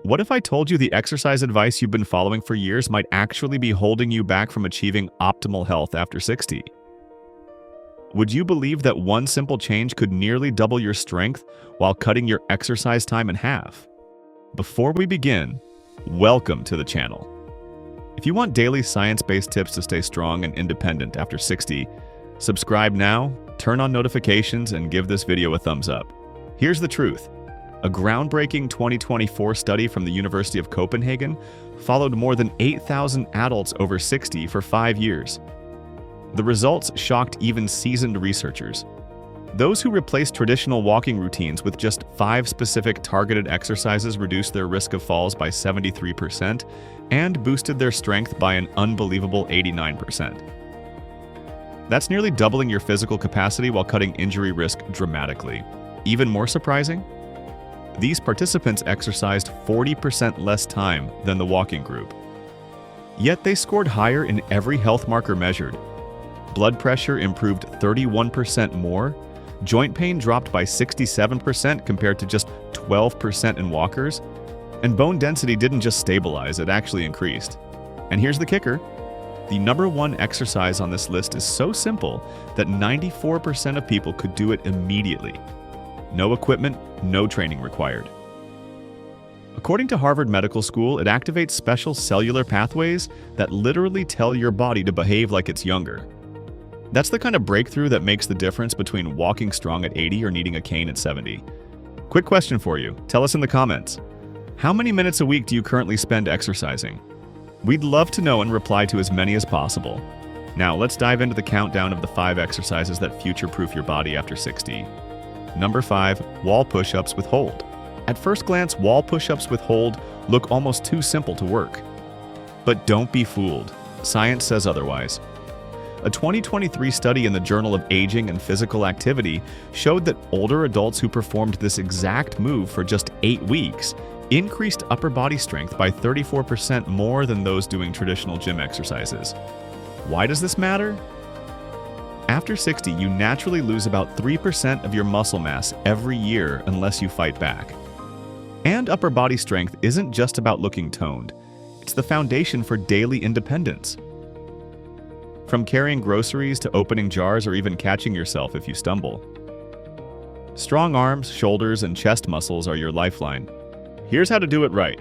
What if I told you the exercise advice you've been following for years might actually be holding you back from achieving optimal health after 60? Would you believe that one simple change could nearly double your strength while cutting your exercise time in half? Before we begin, welcome to the channel. If you want daily science-based tips to stay strong and independent after 60, subscribe now, turn on notifications, and give this video a thumbs up. Here's the truth. A groundbreaking 2024 study from the University of Copenhagen followed more than 8,000 adults over 60 for 5 years. The results shocked even seasoned researchers. Those who replaced traditional walking routines with just 5 specific targeted exercises reduced their risk of falls by 73% and boosted their strength by an unbelievable 89%. That's nearly doubling your physical capacity while cutting injury risk dramatically. Even more surprising? These participants exercised 40% less time than the walking group. Yet they scored higher in every health marker measured. Blood pressure improved 31% more, joint pain dropped by 67% compared to just 12% in walkers, and bone density didn't just stabilize, it actually increased. And here's the kicker. The number one exercise on this list is so simple that 94% of people could do it immediately. No equipment, no training required. According to Harvard Medical School, it activates special cellular pathways that literally tell your body to behave like it's younger. That's the kind of breakthrough that makes the difference between walking strong at 80 or needing a cane at 70. Quick question for you. Tell us in the comments. How many minutes a week do you currently spend exercising? We'd love to know and reply to as many as possible. Now, let's dive into the countdown of the 5 exercises that future-proof your body after 60. Number 5, wall push-ups with hold. At first glance, wall push-ups with hold look almost too simple to work. But don't be fooled. Science says otherwise. A 2023 study in the Journal of Aging and Physical Activity showed that older adults who performed this exact move for just 8 weeks increased upper body strength by 34% more than those doing traditional gym exercises. Why does this matter? After 60, you naturally lose about 3% of your muscle mass every year unless you fight back. And upper body strength isn't just about looking toned. It's the foundation for daily independence. From carrying groceries to opening jars or even catching yourself if you stumble. Strong arms, shoulders, and chest muscles are your lifeline. Here's how to do it right.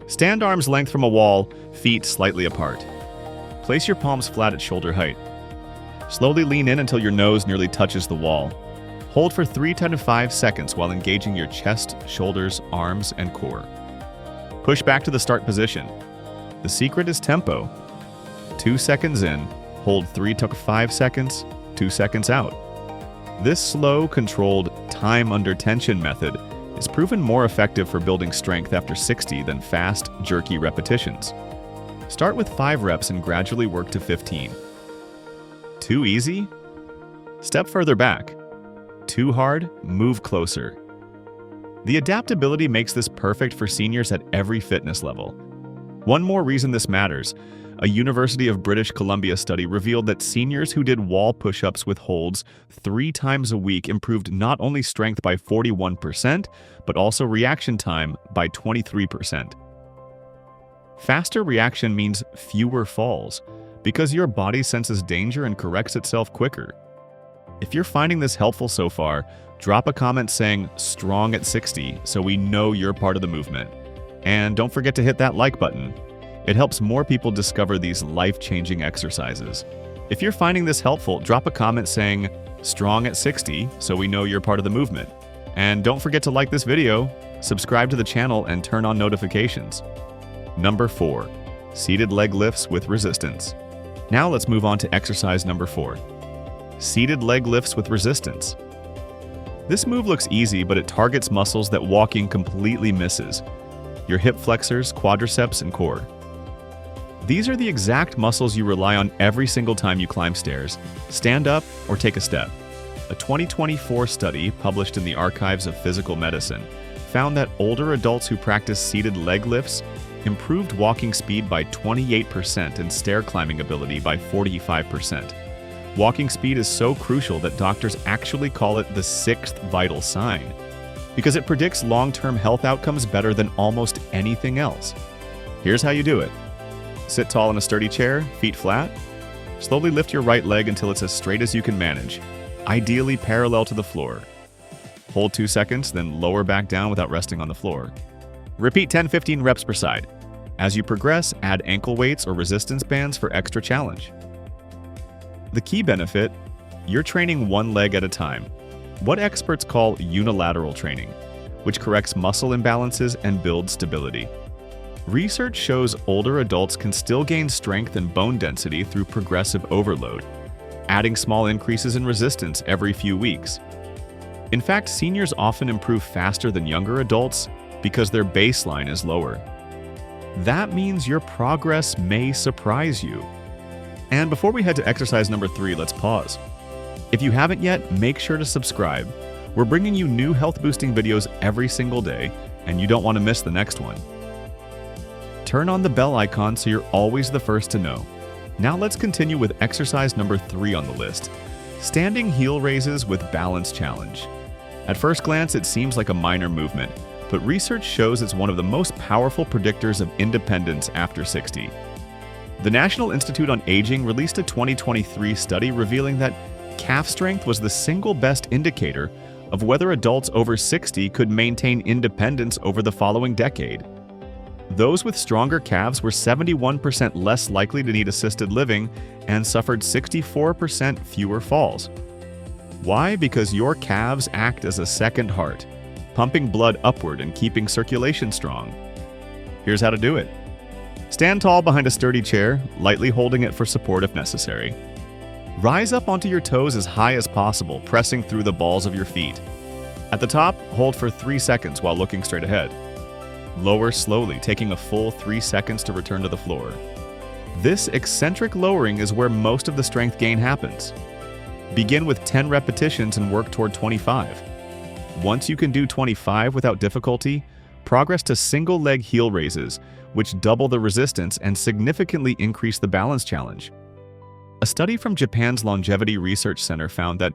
Stand arm's length from a wall, feet slightly apart. Place your palms flat at shoulder height. Slowly lean in until your nose nearly touches the wall. Hold for 3 to 5 seconds while engaging your chest, shoulders, arms, and core. Push back to the start position. The secret is tempo. 2 seconds in, hold 3 to 5 seconds, 2 seconds out. This slow, controlled, time under tension method is proven more effective for building strength after 60 than fast, jerky repetitions. Start with 5 reps and gradually work to 15. Too easy? Step further back. Too hard? Move closer. The adaptability makes this perfect for seniors at every fitness level. One more reason this matters. A University of British Columbia study revealed that seniors who did wall push-ups with holds 3 times a week improved not only strength by 41%, but also reaction time by 23%. Faster reaction means fewer falls, because your body senses danger and corrects itself quicker. If you're finding this helpful so far, drop a comment saying "strong at 60" so we know you're part of the movement. And don't forget to hit that like button. It helps more people discover these life-changing exercises. If you're finding this helpful, drop a comment saying "strong at 60" so we know you're part of the movement. And don't forget to like this video, subscribe to the channel, and turn on notifications. Number 4, seated leg lifts with resistance. Now let's move on to exercise number 4. Seated leg lifts with resistance. This move looks easy, but it targets muscles that walking completely misses. Your hip flexors, quadriceps, and core. These are the exact muscles you rely on every single time you climb stairs, stand up, or take a step. A 2024 study published in the Archives of Physical Medicine found that older adults who practice seated leg lifts improved walking speed by 28% and stair climbing ability by 45%. Walking speed is so crucial that doctors actually call it the 6th vital sign. because it predicts long-term health outcomes better than almost anything else. Here's how you do it. Sit tall in a sturdy chair, feet flat. Slowly lift your right leg until it's as straight as you can manage, ideally parallel to the floor. Hold 2 seconds, then lower back down without resting on the floor. Repeat 10-15 reps per side. As you progress, add ankle weights or resistance bands for extra challenge. The key benefit: you're training one leg at a time, what experts call unilateral training, which corrects muscle imbalances and builds stability. Research shows older adults can still gain strength and bone density through progressive overload, adding small increases in resistance every few weeks. In fact, seniors often improve faster than younger adults because their baseline is lower. That means your progress may surprise you. And before we head to exercise number 3, let's pause. If you haven't yet, make sure to subscribe. We're bringing you new health-boosting videos every single day, and you don't want to miss the next one. Turn on the bell icon so you're always the first to know. Now let's continue with exercise number 3 on the list, standing heel raises with balance challenge. At first glance, it seems like a minor movement, but research shows it's one of the most powerful predictors of independence after 60. The National Institute on Aging released a 2023 study revealing that calf strength was the single best indicator of whether adults over 60 could maintain independence over the following decade. Those with stronger calves were 71% less likely to need assisted living and suffered 64% fewer falls. Why? Because your calves act as a second heart, pumping blood upward and keeping circulation strong. Here's how to do it. Stand tall behind a sturdy chair, lightly holding it for support if necessary. Rise up onto your toes as high as possible, pressing through the balls of your feet. At the top, hold for 3 seconds while looking straight ahead. Lower slowly, taking a full 3 seconds to return to the floor. This eccentric lowering is where most of the strength gain happens. Begin with 10 repetitions and work toward 25. Once you can do 25 without difficulty, progress to single leg heel raises, which double the resistance and significantly increase the balance challenge. A study from Japan's Longevity Research Center found that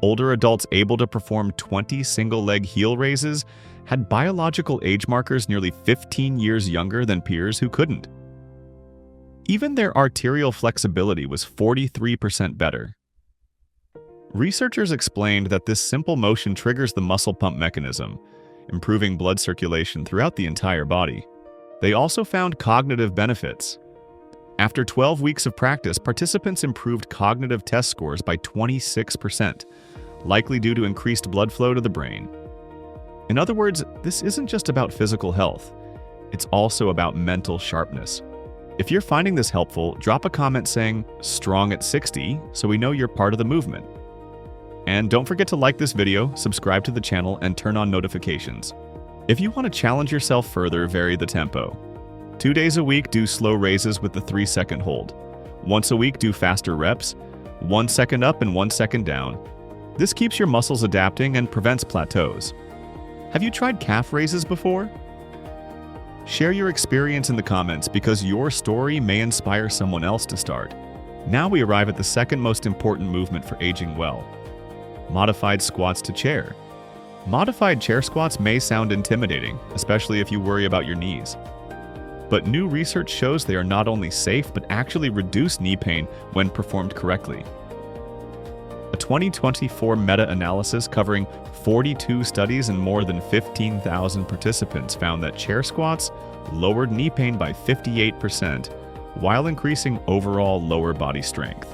older adults able to perform 20 single-leg heel raises had biological age markers nearly 15 years younger than peers who couldn't. Even their arterial flexibility was 43% better. Researchers explained that this simple motion triggers the muscle pump mechanism, improving blood circulation throughout the entire body. They also found cognitive benefits. After 12 weeks of practice, participants improved cognitive test scores by 26%, likely due to increased blood flow to the brain. In other words, this isn't just about physical health, it's also about mental sharpness. If you're finding this helpful, drop a comment saying "strong at 60" so we know you're part of the movement. And don't forget to like this video, subscribe to the channel, and turn on notifications. If you want to challenge yourself further, vary the tempo. 2 days a week, do slow raises with the 3-second hold. Once a week, do faster reps, 1 second up and 1 second down. This keeps your muscles adapting and prevents plateaus. Have you tried calf raises before? Share your experience in the comments because your story may inspire someone else to start. Now we arrive at the second most important movement for aging well: modified squats to chair. Modified chair squats may sound intimidating, especially if you worry about your knees. But new research shows they are not only safe, but actually reduce knee pain when performed correctly. A 2024 meta-analysis covering 42 studies and more than 15,000 participants found that chair squats lowered knee pain by 58% while increasing overall lower body strength.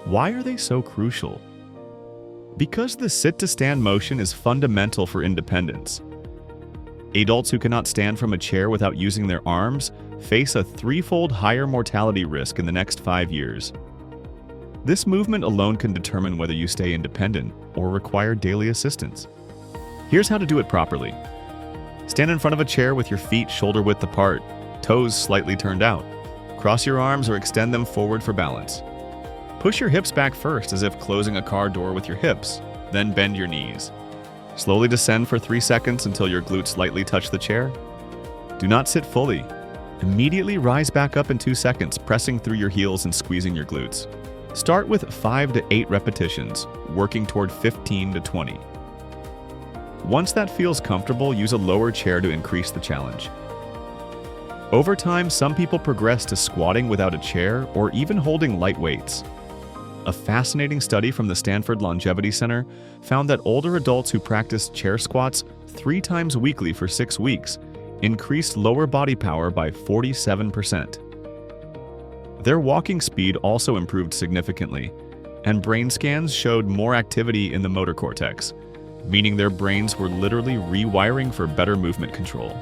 Why are they so crucial? Because the sit-to-stand motion is fundamental for independence. Adults who cannot stand from a chair without using their arms face a 3-fold higher mortality risk in the next 5 years. This movement alone can determine whether you stay independent or require daily assistance. Here's how to do it properly. Stand in front of a chair with your feet shoulder-width apart, toes slightly turned out. Cross your arms or extend them forward for balance. Push your hips back first as if closing a car door with your hips, then bend your knees. Slowly descend for 3 seconds until your glutes lightly touch the chair. Do not sit fully. Immediately rise back up in 2 seconds, pressing through your heels and squeezing your glutes. Start with 5 to 8 repetitions, working toward 15 to 20. Once that feels comfortable, use a lower chair to increase the challenge. Over time, some people progress to squatting without a chair or even holding light weights. A fascinating study from the Stanford Longevity Center found that older adults who practiced chair squats 3 times weekly for 6 weeks increased lower body power by 47%. Their walking speed also improved significantly, and brain scans showed more activity in the motor cortex, meaning their brains were literally rewiring for better movement control.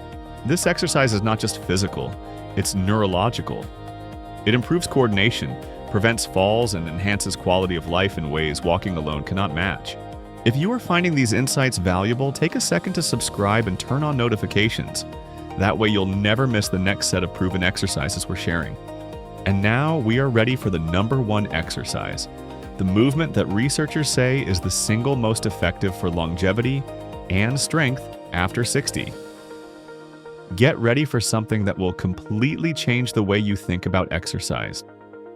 This exercise is not just physical, it's neurological. It improves coordination, prevents falls, and enhances quality of life in ways walking alone cannot match. If you are finding these insights valuable, take a second to subscribe and turn on notifications. That way you'll never miss the next set of proven exercises we're sharing. And now we are ready for the #1 exercise, the movement that researchers say is the single most effective for longevity and strength after 60. Get ready for something that will completely change the way you think about exercise.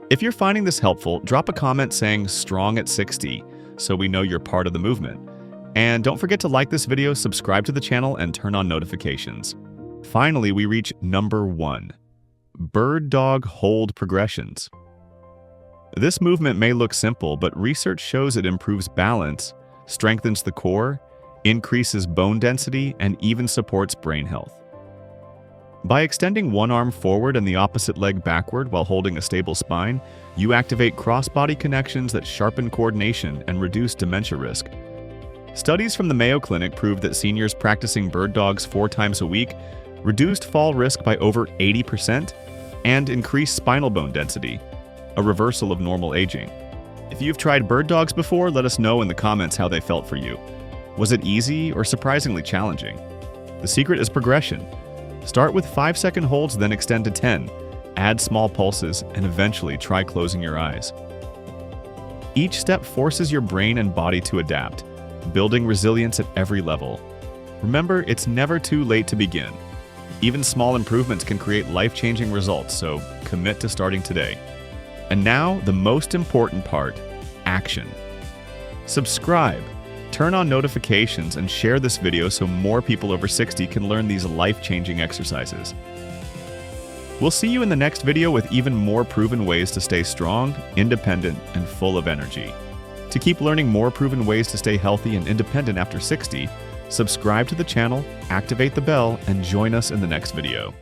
If you're finding this helpful, drop a comment saying "strong at 60" so we know you're part of the movement. And don't forget to like this video, subscribe to the channel, and turn on notifications. Finally, we reach #1, bird dog hold progressions. This movement may look simple, but research shows it improves balance, strengthens the core, increases bone density, and even supports brain health. By extending one arm forward and the opposite leg backward while holding a stable spine, you activate cross-body connections that sharpen coordination and reduce dementia risk. Studies from the Mayo Clinic proved that seniors practicing bird dogs 4 times a week reduced fall risk by over 80% and increased spinal bone density, a reversal of normal aging. If you've tried bird dogs before, let us know in the comments how they felt for you. Was it easy or surprisingly challenging? The secret is progression. Start with 5-second holds, then extend to 10. Add small pulses, and eventually try closing your eyes. Each step forces your brain and body to adapt, building resilience at every level. Remember, it's never too late to begin. Even small improvements can create life-changing results, so commit to starting today. And now, the most important part, action. Subscribe, turn on notifications, and share this video so more people over 60 can learn these life-changing exercises. We'll see you in the next video with even more proven ways to stay strong, independent, and full of energy. To keep learning more proven ways to stay healthy and independent after 60, subscribe to the channel, activate the bell, and join us in the next video.